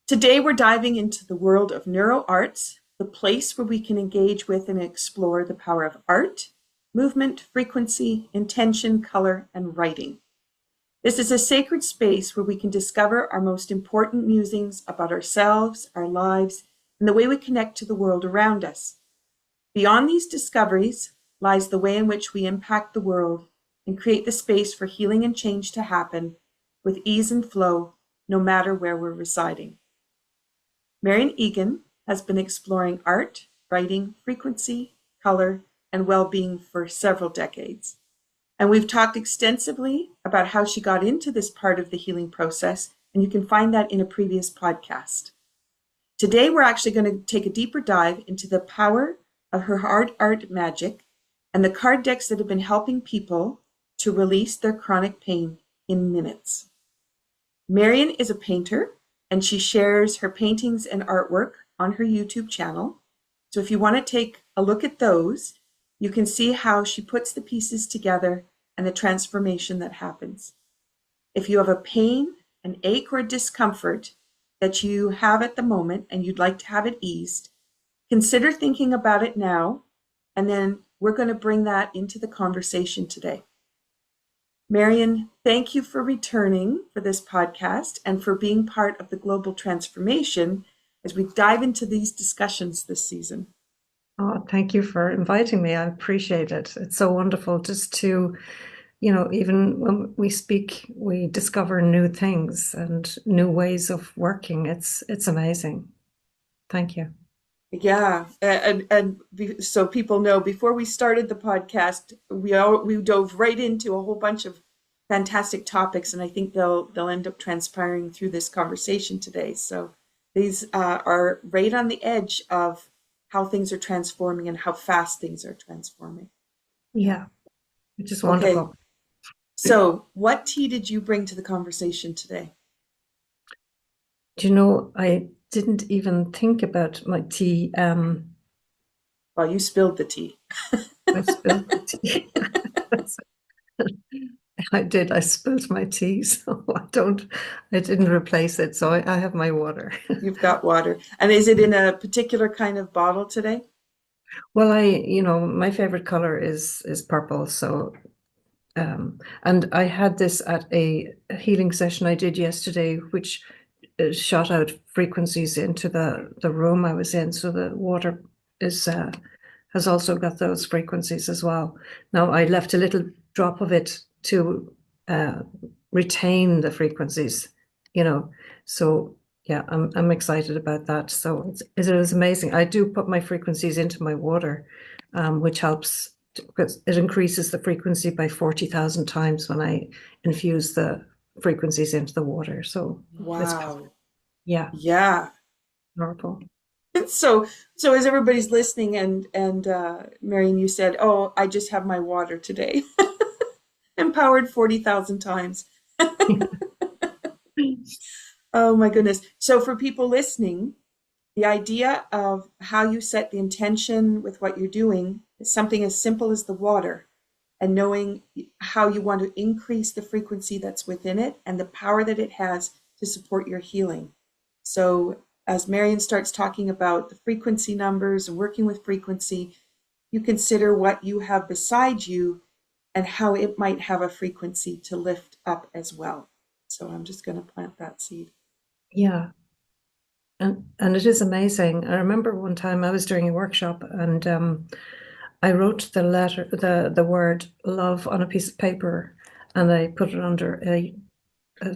Today, we're diving into the world of neuroarts, the place where we can engage with and explore the power of art, movement, frequency, intention, color, and writing. This is a sacred space where we can discover our most important musings about ourselves, our lives, and the way we connect to the world around us. Beyond these discoveries lies the way in which we impact the world and create the space for healing and change to happen with ease and flow, no matter where we're residing. Marian Egan has been exploring art, writing, frequency, color, and well-being for several decades. And we've talked extensively about how she got into this part of the healing process, and you can find that in a previous podcast. Today, we're actually going to take a deeper dive into the power of her hard art magic and the card decks that have been helping people to release their chronic pain in minutes. Marian is a painter, and she shares her paintings and artwork on her YouTube channel. So if you want to take a look at those, you can see how she puts the pieces together and the transformation that happens. If you have a pain, an ache, or a discomfort that you have at the moment and you'd like to have it eased, consider thinking about it now, and then we're going to bring that into the conversation today. Marian, thank you for returning for this podcast and for being part of the global transformation as we dive into these discussions this season. Oh, thank you for inviting me. I appreciate it. It's so wonderful just to, even when we speak, we discover new things and new ways of working. It's amazing. Thank you. Yeah, and so people know, before we started the podcast, we dove right into a whole bunch of fantastic topics, and I think they'll end up transpiring through this conversation today. So these are right on the edge of how things are transforming and how fast things are transforming. Yeah, which is Okay, wonderful. so what tea did you bring to the conversation today? Do you know, I didn't even think about my tea. Well, you spilled the tea. I spilled the tea. I did. I spilled my tea, so I didn't replace it. So I have my water. You've got water. And is it in a particular kind of bottle today? Well, my favorite color is purple. So, and I had this at a healing session I did yesterday, which shot out frequencies into the room I was in. So the water is has also got those frequencies as well. Now I left a little drop of it to retain the frequencies, So yeah, I'm excited about that. So it is amazing. I do put my frequencies into my water, which helps because it increases the frequency by 40,000 times when I infuse the frequencies into the water. So it's Wow. yeah, Yeah. powerful. So as everybody's listening and Marian, you said, "Oh, I just have my water today." Empowered 40,000 times. Oh my goodness. So for people listening, the idea of how you set the intention with what you're doing is something as simple as the water, and knowing how you want to increase the frequency that's within it and the power that it has to support your healing. So as Marian starts talking about the frequency numbers and working with frequency, you consider what you have beside you and how it might have a frequency to lift up as well. So I'm just going to plant that seed. Yeah. And it is amazing. I remember one time I was doing a workshop and I wrote the word love on a piece of paper and I put it under a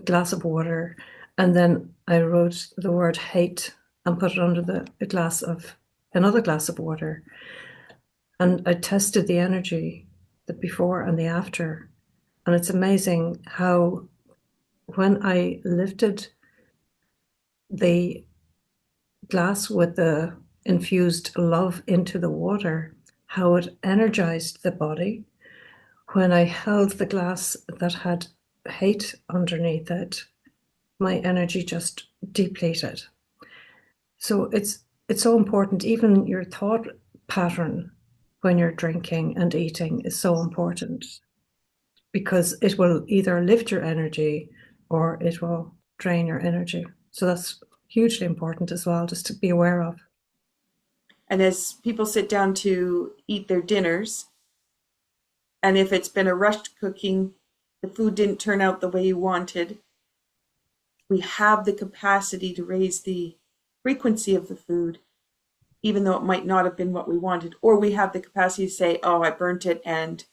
glass of water. And then I wrote the word hate and put it under another glass of water. And I tested the energy, the before and the after. And it's amazing how when I lifted the glass with the infused love into the water, how it energized the body. When I held the glass that had hate underneath it, my energy just depleted. So it's so important. Even your thought pattern when you're drinking and eating is so important because it will either lift your energy or it will drain your energy. So that's hugely important as well, just to be aware of. And as people sit down to eat their dinners, and if it's been a rushed cooking, the food didn't turn out the way you wanted, we have the capacity to raise the frequency of the food, even though it might not have been what we wanted. Or we have the capacity to say, oh, I burnt it, and,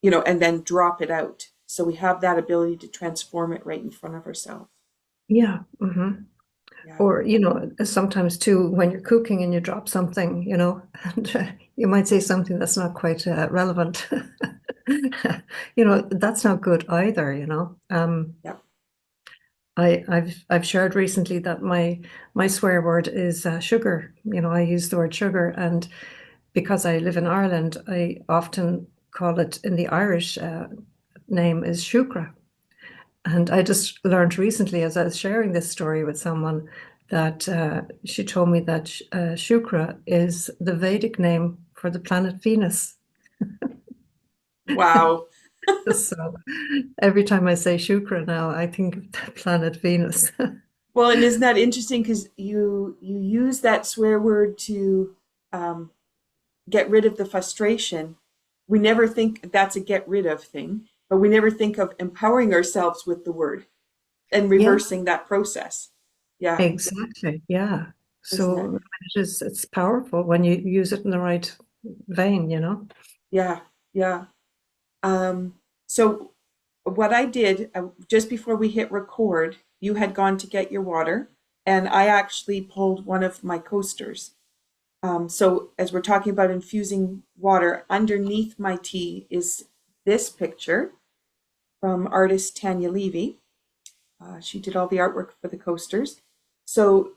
and then drop it out. So we have that ability to transform it right in front of ourselves. Yeah. Mm-hmm. Yeah. Or, sometimes too, when you're cooking and you drop something, and you might say something that's not quite relevant. That's not good either. Yep. I've shared recently that my swear word is sugar. I use the word sugar, and because I live in Ireland, I often call it in the Irish name is shukra. And I just learned recently, as I was sharing this story with someone, that she told me that Shukra is the Vedic name for the planet Venus. Wow. So every time I say Shukra now, I think of the planet Venus. Well, and isn't that interesting? Because you use that swear word to um, get rid of the frustration. We never think that's a get rid of thing, but we never think of empowering ourselves with the word and Yeah, reversing that process. Yeah, exactly. Yeah. isn't it? So it's powerful when you use it in the right vein. Yeah, yeah. Um, so what I did just before we hit record, you had gone to get your water, and I actually pulled one of my coasters. So as we're talking about infusing water, underneath my tea is this picture from artist Tanya Levy. She did all the artwork for the coasters. So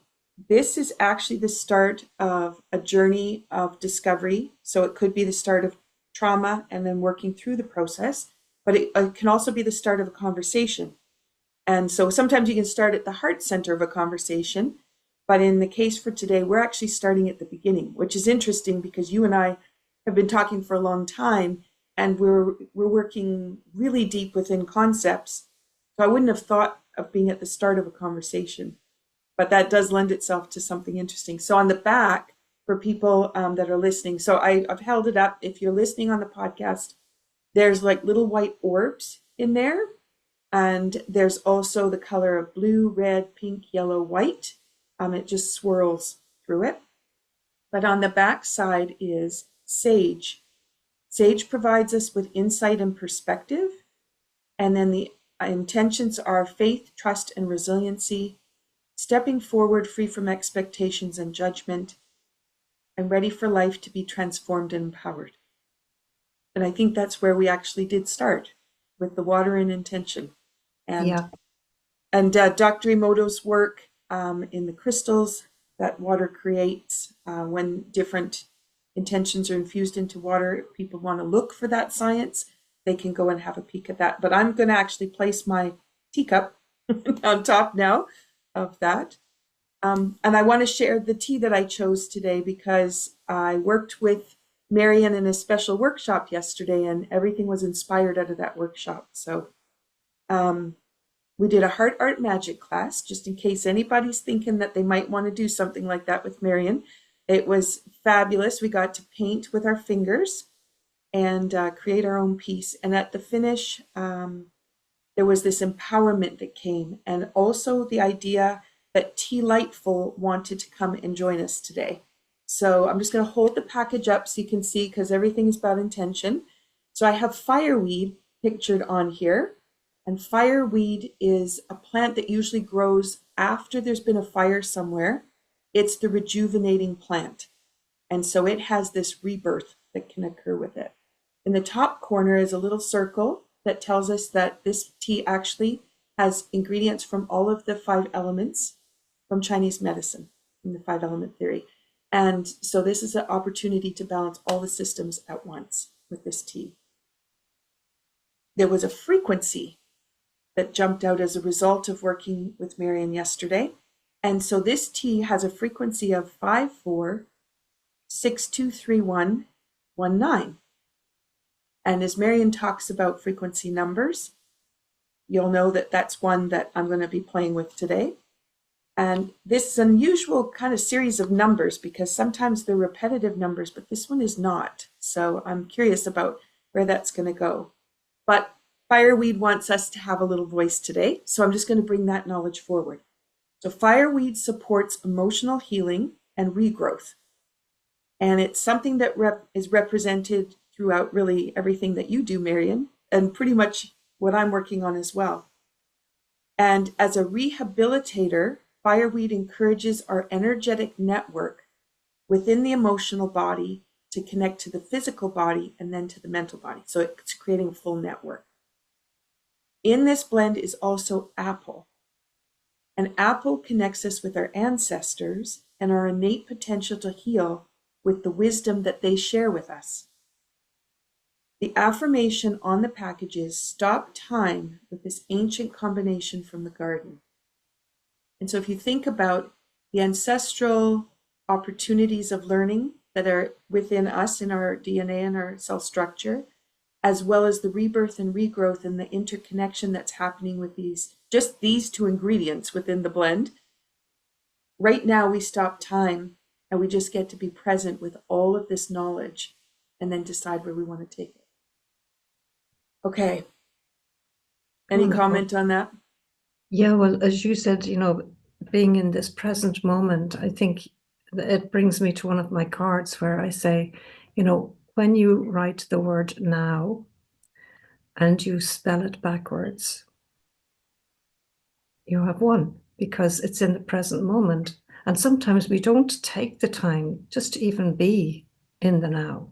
this is actually the start of a journey of discovery. So it could be the start of trauma and then working through the process, but it can also be the start of a conversation. And so sometimes you can start at the heart center of a conversation, but in the case for today, we're actually starting at the beginning, which is interesting because you and I have been talking for a long time, and we're working really deep within concepts. So I wouldn't have thought of being at the start of a conversation, but that does lend itself to something interesting. So on the back, for people that are listening, so I've held it up. If you're listening on the podcast, there's like little white orbs in there. And there's also the color of blue, red, pink, yellow, white. It just swirls through it. But on the back side is sage. Sage provides us with insight and perspective. And then the intentions are faith, trust, and resiliency, stepping forward free from expectations and judgment, and ready for life to be transformed and empowered. And I think that's where we actually did start, with the water and intention. And Yeah. Dr. Emoto's work in the crystals that water creates when different intentions are infused into water. If people want to look for that science, they can go and have a peek at that. But I'm going to actually place my teacup on top now of that. And I want to share the tea that I chose today because I worked with Marian in a special workshop yesterday, and everything was inspired out of that workshop. So we did a heart art magic class, just in case anybody's thinking that they might want to do something like that with Marian. It was fabulous. We got to paint with our fingers and create our own piece. And at the finish, there was this empowerment that came, and also the idea that Tea Lightful wanted to come and join us today. So I'm just going to hold the package up so you can see, because everything is about intention. So I have fireweed pictured on here. And fireweed is a plant that usually grows after there's been a fire somewhere. It's the rejuvenating plant. And so it has this rebirth that can occur with it. In the top corner is a little circle that tells us that this tea actually has ingredients from all of the 5 elements from Chinese medicine, in the 5-element theory. And so this is an opportunity to balance all the systems at once with this tea. There was a frequency that jumped out as a result of working with Marian yesterday. And so this tea has a frequency of 54623119. And as Marian talks about frequency numbers, you'll know that that's one that I'm going to be playing with today. And this is an unusual kind of series of numbers because sometimes they're repetitive numbers, but this one is not. So I'm curious about where that's going to go. But fireweed wants us to have a little voice today, so I'm just going to bring that knowledge forward. So fireweed supports emotional healing and regrowth. And it's something that is represented throughout really everything that you do, Marian, and pretty much what I'm working on as well. And as a rehabilitator, fireweed encourages our energetic network within the emotional body to connect to the physical body and then to the mental body. So it's creating a full network. In this blend is also apple. And apple connects us with our ancestors and our innate potential to heal with the wisdom that they share with us. The affirmation on the package is stop time with this ancient combination from the garden. And so if you think about the ancestral opportunities of learning that are within us in our DNA and our cell structure, as well as the rebirth and regrowth and the interconnection that's happening with just these two ingredients within the blend, right now we stop time and we just get to be present with all of this knowledge and then decide where we want to take it. Okay. Any Wonderful. comment on that? Yeah, well, as you said, being in this present moment, I think it brings me to one of my cards where I say, when you write the word now and you spell it backwards, you have won because it's in the present moment. And sometimes we don't take the time just to even be in the now,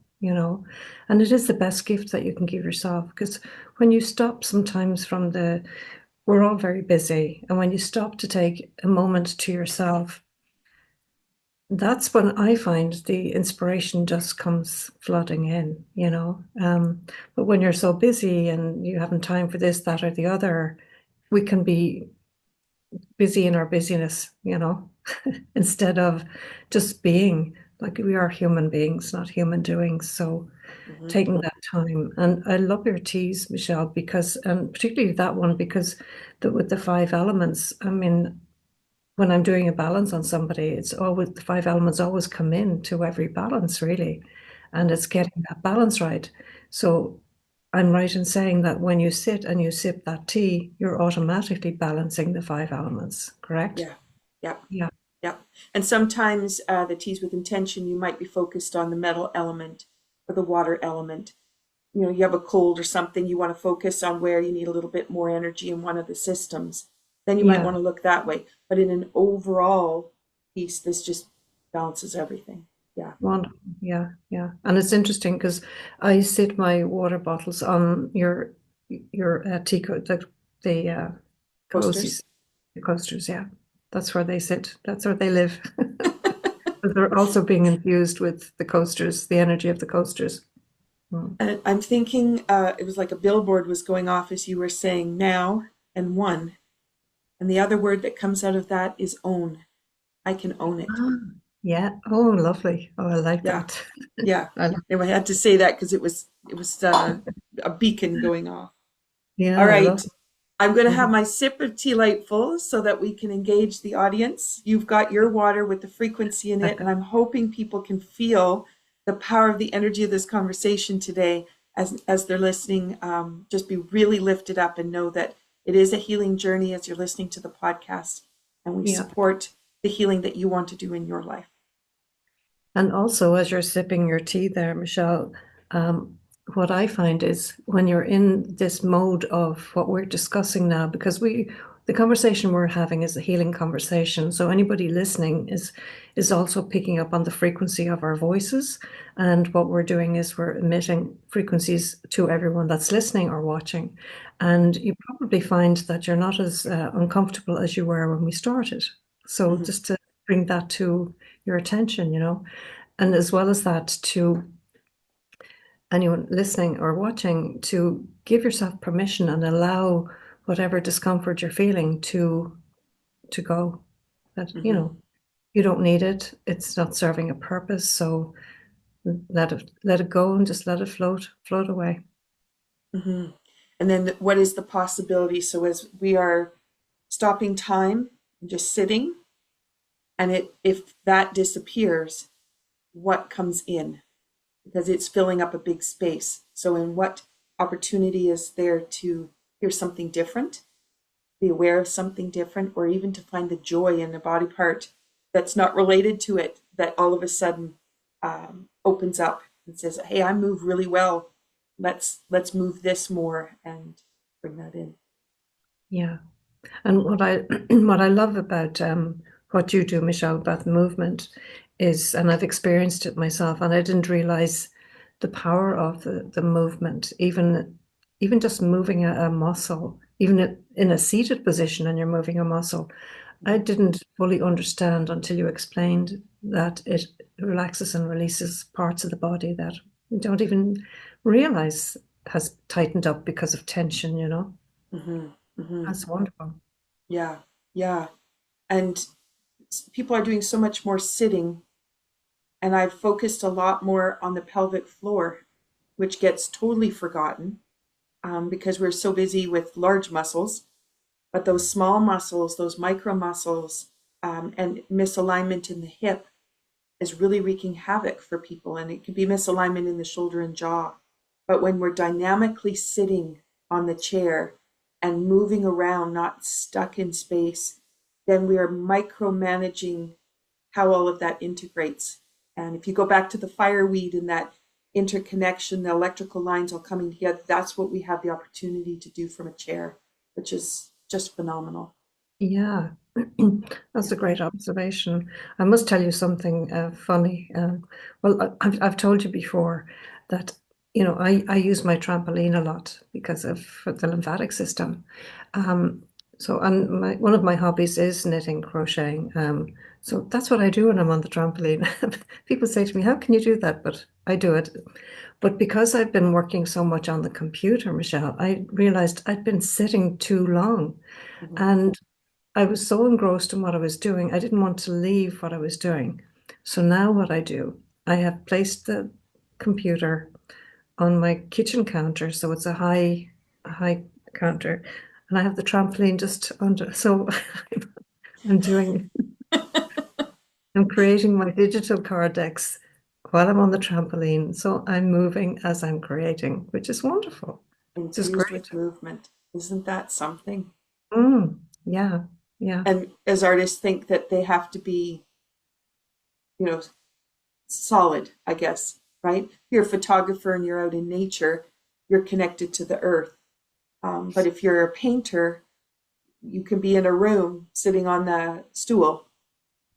and it is the best gift that you can give yourself because when you stop sometimes we're all very busy. And when you stop to take a moment to yourself, that's when I find the inspiration just comes flooding in, But when you're so busy and you haven't time for this, that, or the other, we can be busy in our busyness, instead of just being like we are human beings, not human doings. So taking that time. And I love your teas, Michelle, and particularly that one, because with the five elements, I mean, when I'm doing a balance on somebody, it's always the five elements always come in to every balance, really. And it's getting that balance right. So I'm right in saying that when you sit and you sip that tea, you're automatically balancing the five elements, correct? Yeah. Yeah. Yeah. Yeah. And sometimes the teas with intention, you might be focused on the metal element or the water element. You have a cold or something, you want to focus on where you need a little bit more energy in one of the systems. Then you might Yeah. want to look that way. But in an overall piece, this just balances everything. Yeah. Wonderful. Yeah, yeah. And it's interesting because I sit my water bottles on your tea the Coasters. cozies, the coasters. Yeah, that's where they sit. That's where they live. But they're also being infused with the coasters, the energy of the coasters. Mm. And I'm thinking it was like a billboard was going off as you were saying now and one. And the other word that comes out of that is own. I can own it. Ah, yeah. Oh, lovely. Oh, I like Yeah. that. Yeah. I like, Anyway, I had to say that because it was a beacon going off. yeah, All I love right. I'm going to have it. my sip of tea light full so that we can engage the audience. You've got your water with the frequency in it, and I'm hoping people can feel the power of the energy of this conversation today as they're listening. Just be really lifted up and know that it is a healing journey as you're listening to the podcast, and we Yeah. support the healing that you want to do in your life. And also, as you're sipping your tea there, Michelle, what I find is when you're in this mode of what we're discussing now, because the conversation we're having is a healing conversation. So anybody listening is also picking up on the frequency of our voices. And what we're doing is we're emitting frequencies to everyone that's listening or watching. And you probably find that you're not as uncomfortable as you were when we started. So just to bring that to your attention, and as well as that, to anyone listening or watching, to give yourself permission and allow whatever discomfort you're feeling to go. That you don't need it. It's not serving a purpose. So let it go and just let it float away. Mm-hmm. And then what is the possibility? So as we are stopping time and just sitting, And if that disappears, what comes in? Because it's filling up a big space. So in what opportunity is there to hear something different, be aware of something different, or even to find the joy in a body part that's not related to it, that all of a sudden opens up and says, "Hey, I move really well. Let's move this more and bring that in." Yeah. And what I what I love about what you do, Michelle, about the movement is, and I've experienced it myself, and I didn't realize the power of the movement, even just moving a muscle, even in a seated position and you're moving a muscle. I Mhm. didn't fully understand until you explained that it relaxes and releases parts of the body that we don't even realize has tightened up because of tension, you know? Mhm. Mhm. That's wonderful. Yeah. Yeah. And people are doing so much more sitting, and I've focused a lot more on the pelvic floor, which gets totally forgotten because we're so busy with large muscles. But those small muscles, those micro muscles, and misalignment in the hip is really wreaking havoc for people. And it can be misalignment in the shoulder and jaw. But when we're dynamically sitting on the chair and moving around, not stuck in space, then we are micromanaging how all of that integrates. And if you go back to the fireweed and that interconnection, the electrical lines all coming together, that's what we have the opportunity to do from a chair, which is just phenomenal. Yeah, that's Yeah. a great observation. I must tell you something funny. I've told you before that, I use my trampoline a lot because of the lymphatic system. Um, one of my hobbies is knitting, crocheting. So that's what I do when I'm on the trampoline. People say to me, "How can you do that?" But I do it. But because I've been working so much on the computer, Michelle, I realized I'd been sitting too long. Mhm. And I was so engrossed in what I was doing, I didn't want to leave what I was doing. So now what I do, I have placed the computer on my kitchen counter, so it's a high counter, and I have the trampoline just under. So I'm doing, I'm creating my digital card decks while I'm on the trampoline. So I'm moving as I'm creating, which is wonderful. This is Infused great. with movement. Isn't that something? Yeah, yeah, And as artists think that they have to be, you know, solid, I guess, right? If you're a photographer and you're out in nature, you're connected to the earth. But if you're a painter, you can be in a room sitting on the stool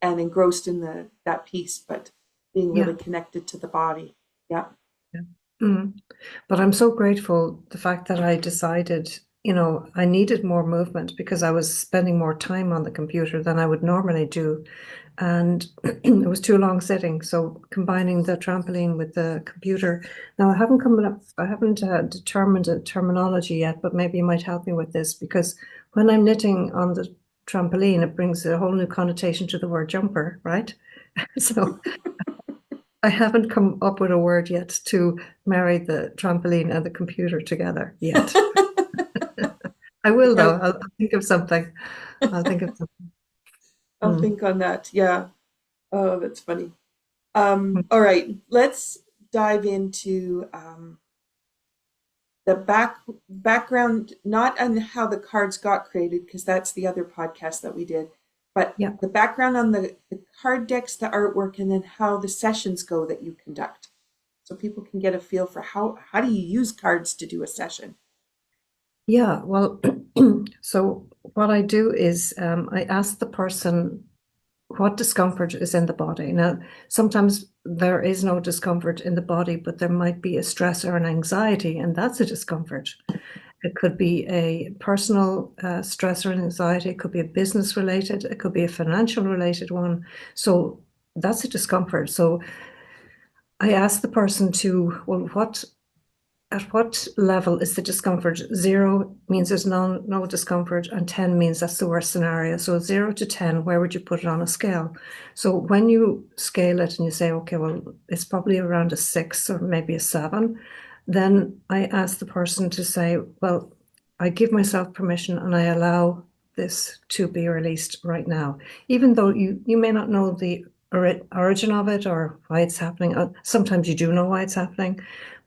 and engrossed in that piece, but being really yeah. connected to the body. Yeah. Yeah. Mm. But I'm so grateful the fact that I decided, I needed more movement because I was spending more time on the computer than I would normally do. And it was too long sitting. So combining the trampoline with the computer. Now I haven't determined a terminology yet, but maybe you might help me with this because when I'm knitting on the trampoline, it brings a whole new connotation to the word jumper, right? So I haven't come up with a word yet to marry the trampoline and the computer together yet. I will though. Yeah, I'll think of something. I'll think of something. I'll Mm. think on that. Yeah. Oh, that's funny. Mm. All right, let's dive into the background, not on how the cards got created, because that's the other podcast that we did, but Yeah. the background on the card decks, the artwork, and then how the sessions go that you conduct. So people can get a feel for how do you use cards to do a session? Yeah. Well, so what I do is I ask the person what discomfort is in the body. Now, sometimes there is no discomfort in the body, but there might be a stress or an anxiety, and that's a discomfort. It could be a personal stress or anxiety. It could be a business related. It could be a financial related one. So that's a discomfort. So I ask the person to, well, at what level is the discomfort? 0 means there's no discomfort, and 10 means that's the worst scenario. So 0 to 10, where would you put it on a scale? So when you scale it and you say, okay, well, it's probably around a 6 or maybe a 7, then I ask the person to say, well, I give myself permission and I allow this to be released right now, even though you may not know the origin of it or why it's happening. Sometimes you do know why it's happening,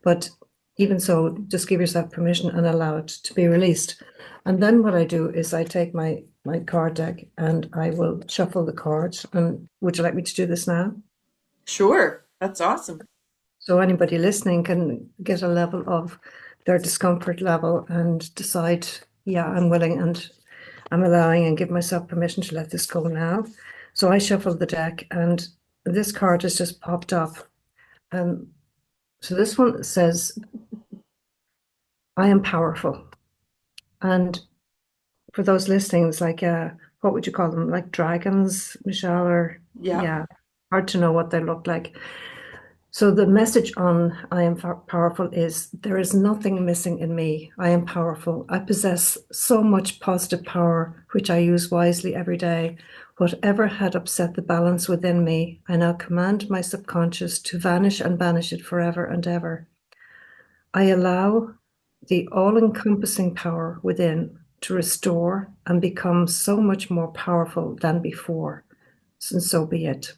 but even so, just give yourself permission and allow it to be released. And then what I do is I take my card deck and I will shuffle the cards. And would you like me to do this now? Sure, that's awesome. So anybody listening can get a level of their discomfort level and decide, yeah, I'm willing and I'm allowing and give myself permission to let this go now. So I shuffled the deck and this card has just popped up. And so this one says, I am powerful. And for those listening, it's like, what would you call them? Like dragons, Michelle, or Yeah. yeah, hard to know what they look like. So the message on I am powerful is there is nothing missing in me. I am powerful. I possess so much positive power, which I use wisely every day. Whatever had upset the balance within me, I now command my subconscious to vanish and banish it forever and ever. I allow the all-encompassing power within to restore and become so much more powerful than before. And so be it.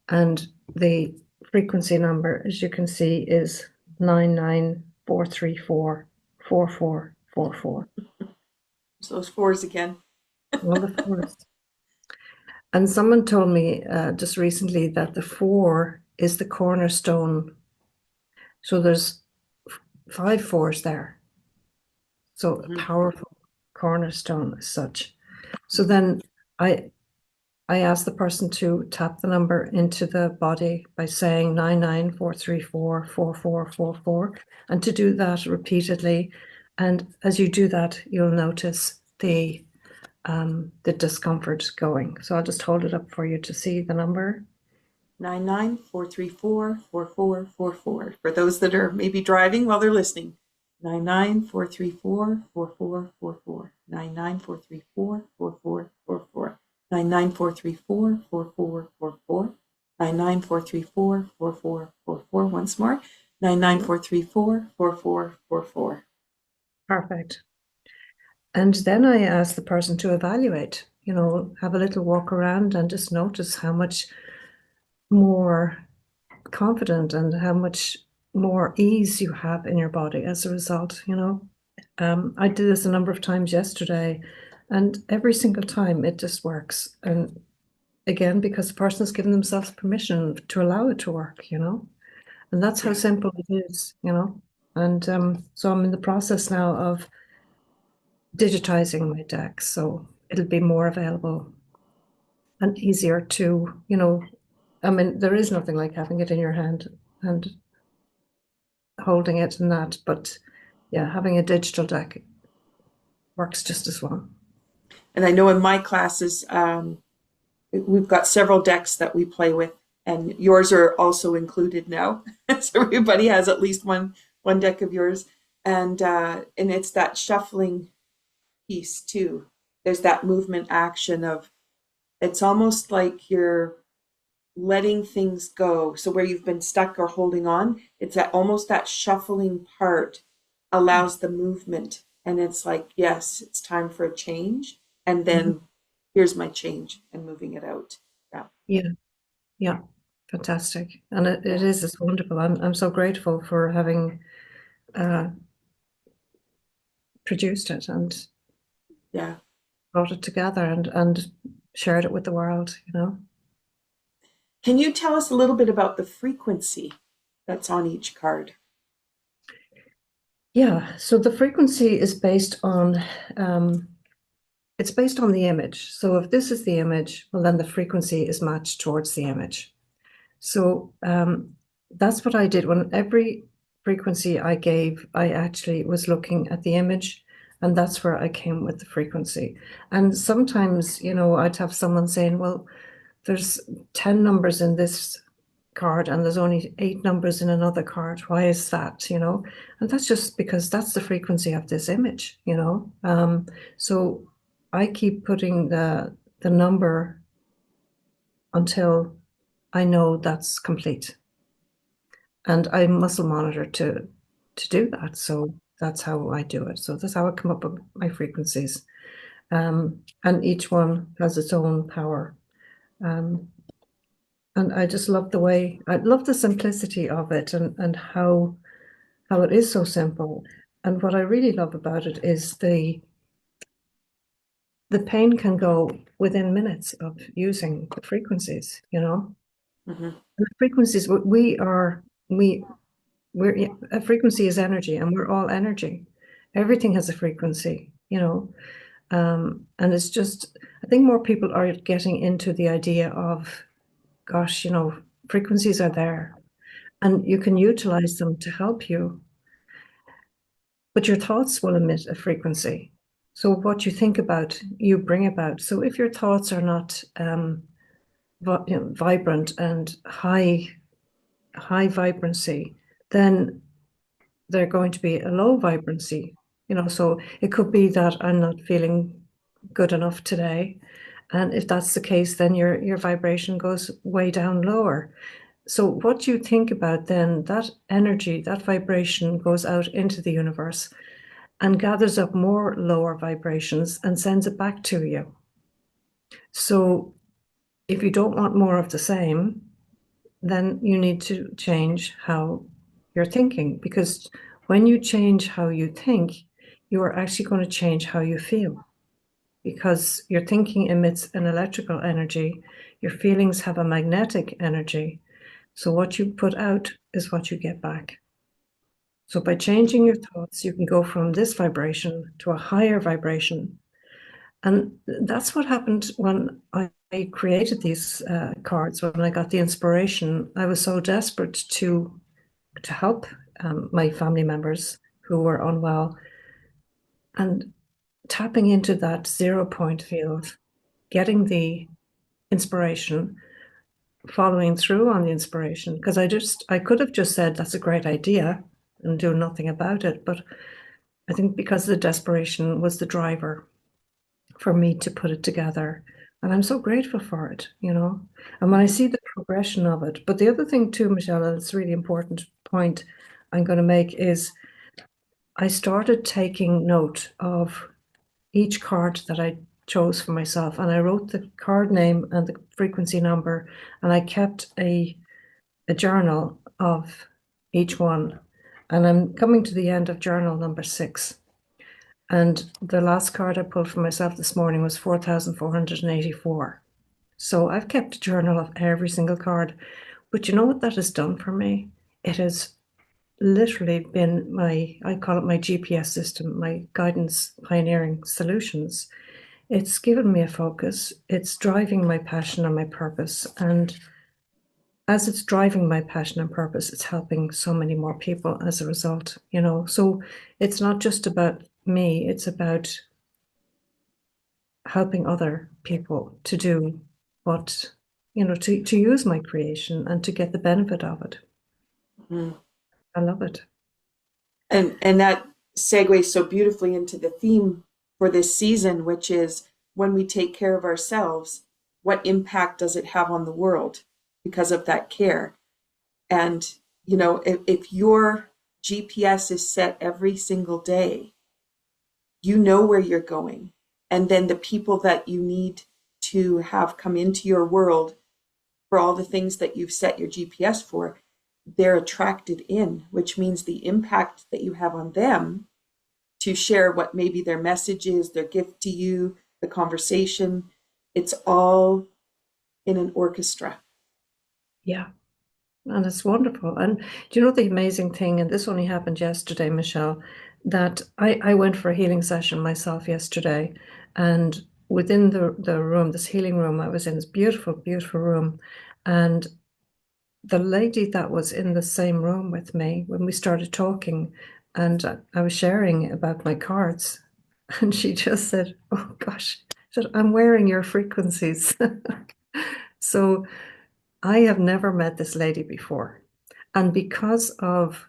And the frequency number, as you can see, is 994344444. So those fours again. All the fours. And someone told me just recently that the four is the cornerstone. So there's 5 fours there. So a Mhm. powerful cornerstone as such. So then I I asked the person to tap the number into the body by saying 994344444 and to do that repeatedly. And as you do that, you'll notice the discomfort going. So I'll just hold it up for you to see the number. 994344444. For those that are maybe driving while they're listening. 994344444. 994344444. 994344444. 994344444. Once more. 994344444. Perfect. And then I asked the person to evaluate, have a little walk around and just notice how much more confident and how much more ease you have in your body as a result. I did this a number of times yesterday, and every single time it just works. And again, because the person has given themselves permission to allow it to work. And that's how Yeah. simple it is. And so I'm in the process now of digitizing my deck, so it'll be more available and easier to. I mean, there is nothing like having it in your hand and holding it and that, but yeah, having a digital deck works just as well. And I know in my classes, we've got several decks that we play with, and yours are also included now. So everybody has at least one deck of yours, and it's that shuffling piece too. There's that movement action of it's almost like you're letting things go. So where you've been stuck or holding on, it's that almost that shuffling part allows the movement, and it's like yes, it's time for a change, and Mhm. then here's my change and moving it out. Yeah. Yeah, yeah, fantastic. And it Yeah. is, it's wonderful. I'm so grateful for having uh, produced it and Yeah. brought it together and shared it with the world. Can you tell us a little bit about the frequency that's on each card? Yeah, so the frequency is based on it's based on the image. So if this is the image, well, then the frequency is matched towards the image. So that's what I did. When every frequency I gave, I actually was looking at the image, and that's where I came with the frequency. And sometimes, I'd have someone saying, well, there's 10 numbers in this card and there's only 8 numbers in another card. Why is that? And that's just because that's the frequency of this image. So I keep putting the number until I know that's complete. And I muscle monitor to do that. So that's how I do it. So that's how I come up with my frequencies. And each one has its own power. Um, and I just love I love the simplicity of it, and how it is so simple. And what I really love about it is the pain can go within minutes of using the frequencies, you know. Hmm. And the frequencies we're a frequency is energy, and we're all energy. Everything has a frequency, you know. And it's just, I think more people are getting into the idea of, gosh, you know, frequencies are there and you can utilize them to help you, but your thoughts will emit a frequency. So what you think about, you bring about. So if your thoughts are not vibrant and high vibrancy, then they're going to be a low vibrancy. You know, so it could be that I'm not feeling good enough today. And if that's the case, then your vibration goes way down lower. So what you think about then, that energy, that vibration goes out into the universe and gathers up more lower vibrations and sends it back to you. So if you don't want more of the same, then you need to change how you're thinking, because when you change how you think, you are actually going to change how you feel, because your thinking emits an electrical energy, your feelings have a magnetic energy. So what you put out is what you get back. So by changing your thoughts, you can go from this vibration to a higher vibration. And that's what happened when I created these cards. When I got the inspiration, I was so desperate to help my family members who were unwell, and tapping into that 0 point field, getting the inspiration, following through on the inspiration. Because I could have just said, that's a great idea and do nothing about it. But I think because the desperation was the driver for me to put it together. And I'm so grateful for it, you know. And when I see the progression of it, but the other thing too, Michelle, and it's a really important point I'm going to make is I started taking note of each card that I chose for myself. And I wrote the card name and the frequency number, and I kept a journal of each one. And I'm coming to the end of journal number 6. And the last card I pulled for myself this morning was 4,484. So I've kept a journal of every single card. But you know what that has done for me? It has literally been I call it my GPS system, my guidance pioneering solutions. It's given me a focus. It's driving my passion and my purpose. And as it's driving my passion and purpose, it's helping so many more people as a result, you know. So it's not just about me, it's about helping other people to do what, you know, to use my creation and to get the benefit of it. Hmm. I love it. And that segues so beautifully into the theme for this season, which is when we take care of ourselves, what impact does it have on the world because of that care? And, you know, if your GPS is set every single day, you know where you're going. And then the people that you need to have come into your world for all the things that you've set your GPS for, they're attracted in, which means the impact that you have on them to share what maybe their message is, their gift to you, the conversation, it's all in an orchestra. Yeah. And it's wonderful. And do you know the amazing thing? And this only happened yesterday, Michelle, that I went for a healing session myself yesterday. And within the room, this healing room, I was in this beautiful, beautiful room. And the lady that was in the same room with me, when we started talking, and I was sharing about my cards, and she just said, "Oh gosh," she said, "I'm wearing your frequencies." So I have never met this lady before. And because of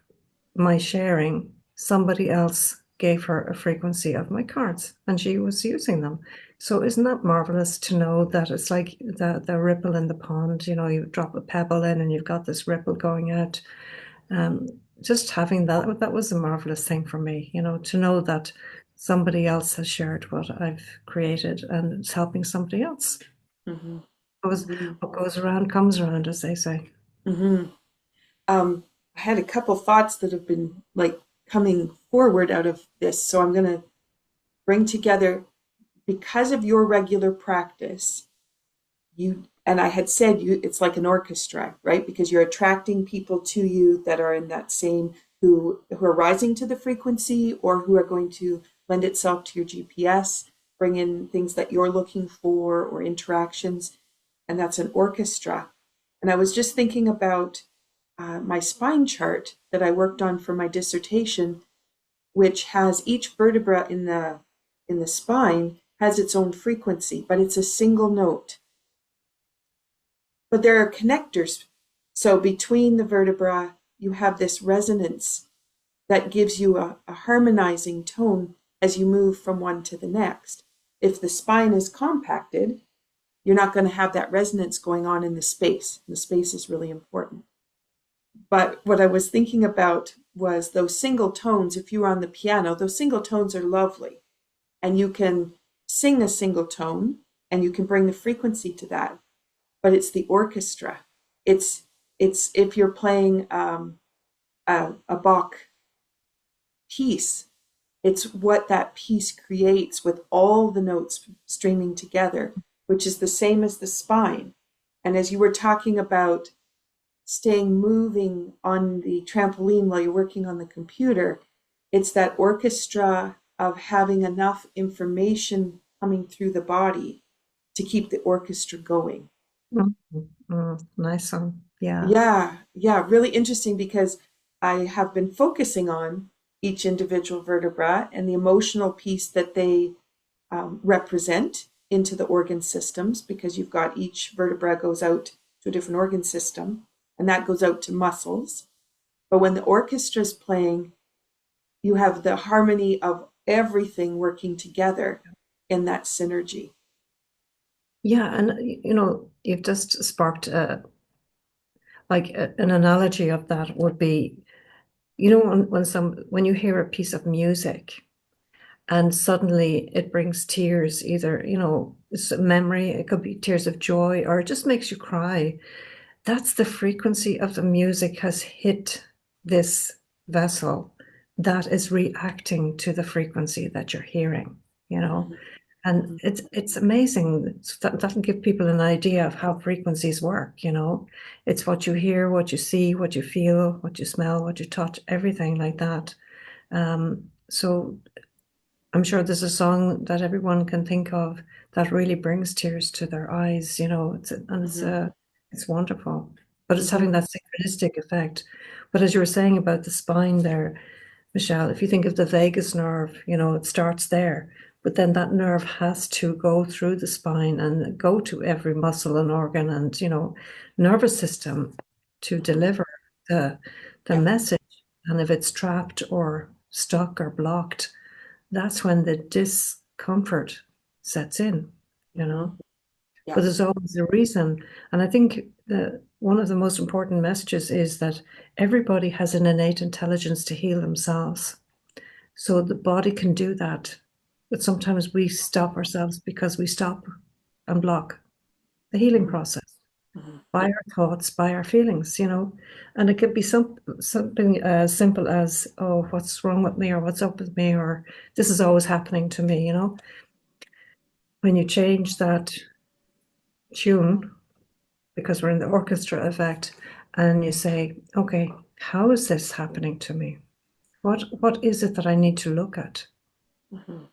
my sharing, somebody else gave her a frequency of my cards and she was using them. So isn't that marvelous to know that it's like the ripple in the pond, you know, you drop a pebble in and you've got this ripple going out. Um, just having that was a marvelous thing for me, you know, to know that somebody else has shared what I've created and it's helping somebody else. Hmm. What goes around comes around, as they say. Hmm. I had a couple thoughts that have been like coming forward out of this, so I'm going to bring together, because of your regular practice, you and I had said you it's like an orchestra, right? Because you're attracting people to you that are in that same, who are rising to the frequency, or who are going to lend itself to your GPS, bring in things that you're looking for, or interactions, and that's an orchestra. And I was just thinking about my spine chart that I worked on for my dissertation, which has each vertebra in the spine has its own frequency, but it's a single note. But there are connectors. So between the vertebra, you have this resonance that gives you a harmonizing tone as you move from one to the next. If the spine is compacted, you're not going to have that resonance going on in the space. The space is really important. But what I was thinking about was those single tones. If you were on the piano, those single tones are lovely. And you can sing a single tone and you can bring the frequency to that. But it's the orchestra. It's it's if you're playing a Bach piece, it's what that piece creates with all the notes streaming together, which is the same as the spine. And as you were talking about staying moving on the trampoline while you're working on the computer, it's that orchestra of having enough information coming through the body to keep the orchestra going. Nice one. Yeah. Yeah, yeah, really interesting, because I have been focusing on each individual vertebra and the emotional piece that they represent into the organ systems, because you've got each vertebra goes out to a different organ system, and that goes out to muscles. But when the orchestra is playing, you have the harmony of everything working together in that synergy. Yeah, and you've just sparked an analogy of that would be, when you hear a piece of music and suddenly it brings tears, either, it's a memory, it could be tears of joy, or it just makes you cry. That's the frequency of the music has hit this vessel that is reacting to the frequency that you're hearing, you know. Mhm, And mhm, it's amazing. That'll give people an idea of how frequencies work. It's what you hear, what you see, what you feel, what you smell, what you touch, everything like that. So I'm sure there's a song that everyone can think of that really brings tears to their eyes. mhm, It's wonderful, but it's having mhm, that synchronistic effect. But as you were saying about the spine there, Michelle, if you think of the vagus nerve, it starts there, but then that nerve has to go through the spine and go to every muscle and organ and, nervous system to mhm. deliver the the Yeah. message. And if it's trapped or stuck or blocked, that's when the discomfort sets in, you Mhm. know. But Yeah. there's always a reason. And I think one of the most important messages is that everybody has an innate intelligence to heal themselves. So the body can do that. But sometimes we stop ourselves because we stop and block the healing Mhm, process mhm, by our thoughts, by our feelings. And it could be something as simple as, oh, what's wrong with me, or what's up with me, or this is always happening to me. When you change that tune, because we're in the orchestra effect, and you say, okay, how is this happening to me? What is it that I need to look at? mhm.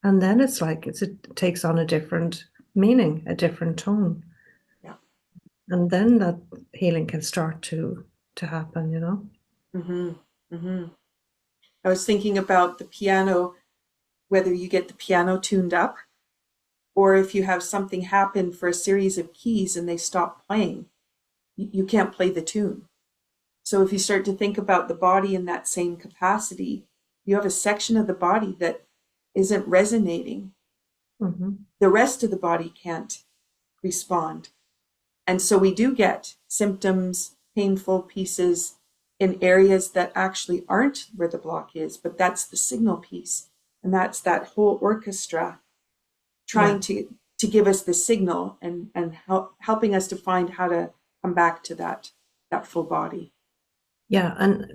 And then it's like it takes on a different meaning, a different tone. Yeah. And then that healing can start to happen. Mhm, mhm. I was thinking about the piano, whether you get the piano tuned up, or if you have something happen for a series of keys and they stop playing, you can't play the tune. So if you start to think about the body in that same capacity, you have a section of the body that isn't resonating. Hmm. The rest of the body can't respond. And so we do get symptoms, painful pieces in areas that actually aren't where the block is, but that's the signal piece. And that's that whole orchestra Yeah. trying to give us the signal and helping us to find how to come back to that full body. Yeah, and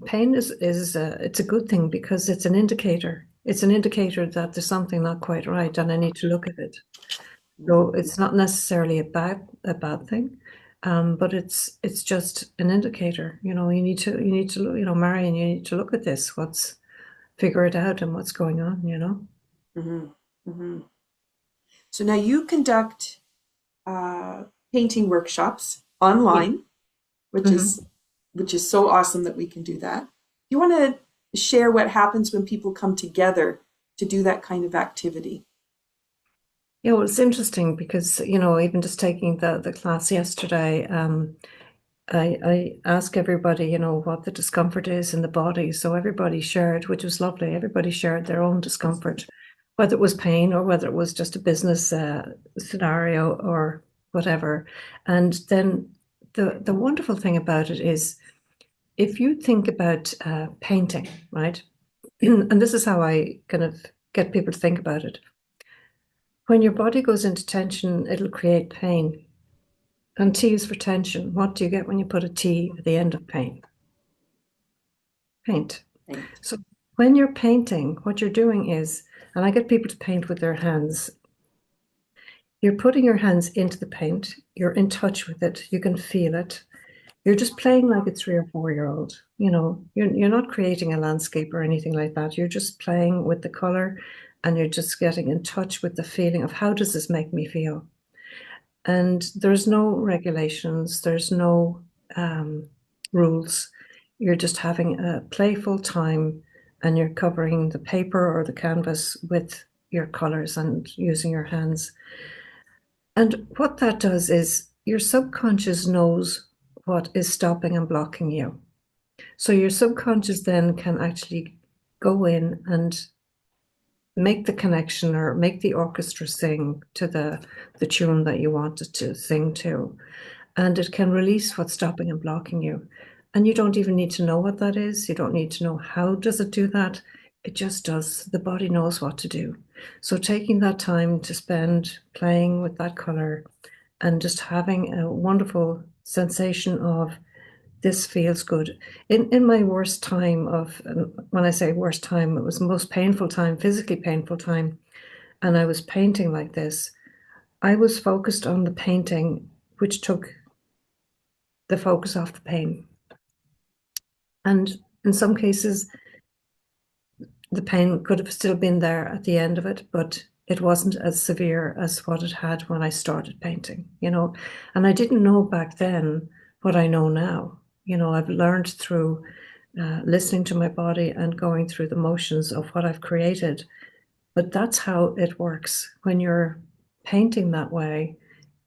pain is it's a good thing because it's an indicator. It's an indicator that there's something not quite right, and I need to look at it. So Mhm. it's not necessarily a bad thing, but it's just an indicator. You need to Marian, you need to look at this. Figure it out and what's going on. Mhm. Mhm. So now you conduct uh, painting workshops Yeah. online, which Hmm. is which is so awesome that we can do that. Do you want to share what happens when people come together to do that kind of activity? Yeah, well, it's interesting because even just taking the class yesterday, I ask everybody, what the discomfort is in the body. So everybody shared, which was lovely. Everybody shared their own discomfort, whether it was pain or whether it was just a business scenario or whatever. And then the wonderful thing about it is if you think about painting, right? And this is how I kind of get people to think about it. When your body goes into tension, it'll create pain. And T is for tension. What do you get when you put a T at the end of pain? Paint. Paint. So when you're painting, what you're doing is, and I get people to paint with their hands, you're putting your hands into the paint, you're in touch with it, you can feel it. You're just playing like a 3 or 4 year old. You're not creating a landscape or anything like that. You're just playing with the color and you're just getting in touch with the feeling of how does this make me feel? And there's no regulations, there's no rules. You're just having a playful time and you're covering the paper or the canvas with your colors and using your hands. And what that does is your subconscious knows what is stopping and blocking you. So your subconscious then can actually go in and make the connection or make the orchestra sing to the tune that you want it to sing to. And it can release what's stopping and blocking you. And you don't even need to know what that is. You don't need to know how does it do that. It just does. The body knows what to do. So taking that time to spend playing with that color and just having a wonderful sensation of this feels good. In my worst time of, when I say worst time, it was the most painful time, physically painful time, and I was painting like this. I was focused on the painting, which took the focus off the pain. And in some cases, the pain could have still been there at the end of it, but it wasn't as severe as what it had when I started painting. And I didn't know back then what I know now. I've learned through listening to my body and going through the motions of what I've created. But that's how it works. When you're painting that way,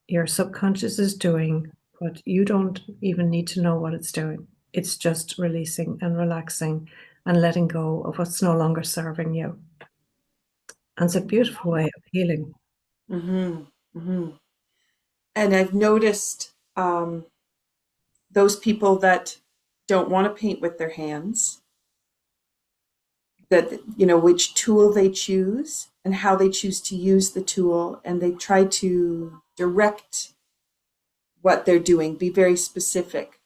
your subconscious is doing what you don't even need to know what it's doing. It's just releasing and relaxing and letting go of what's no longer serving you. And it's a beautiful way of healing. Mm-hmm. Mm-hmm. And I've noticed those people that don't want to paint with their hands, that which tool they choose and how they choose to use the tool, and they try to direct what they're doing, be very specific.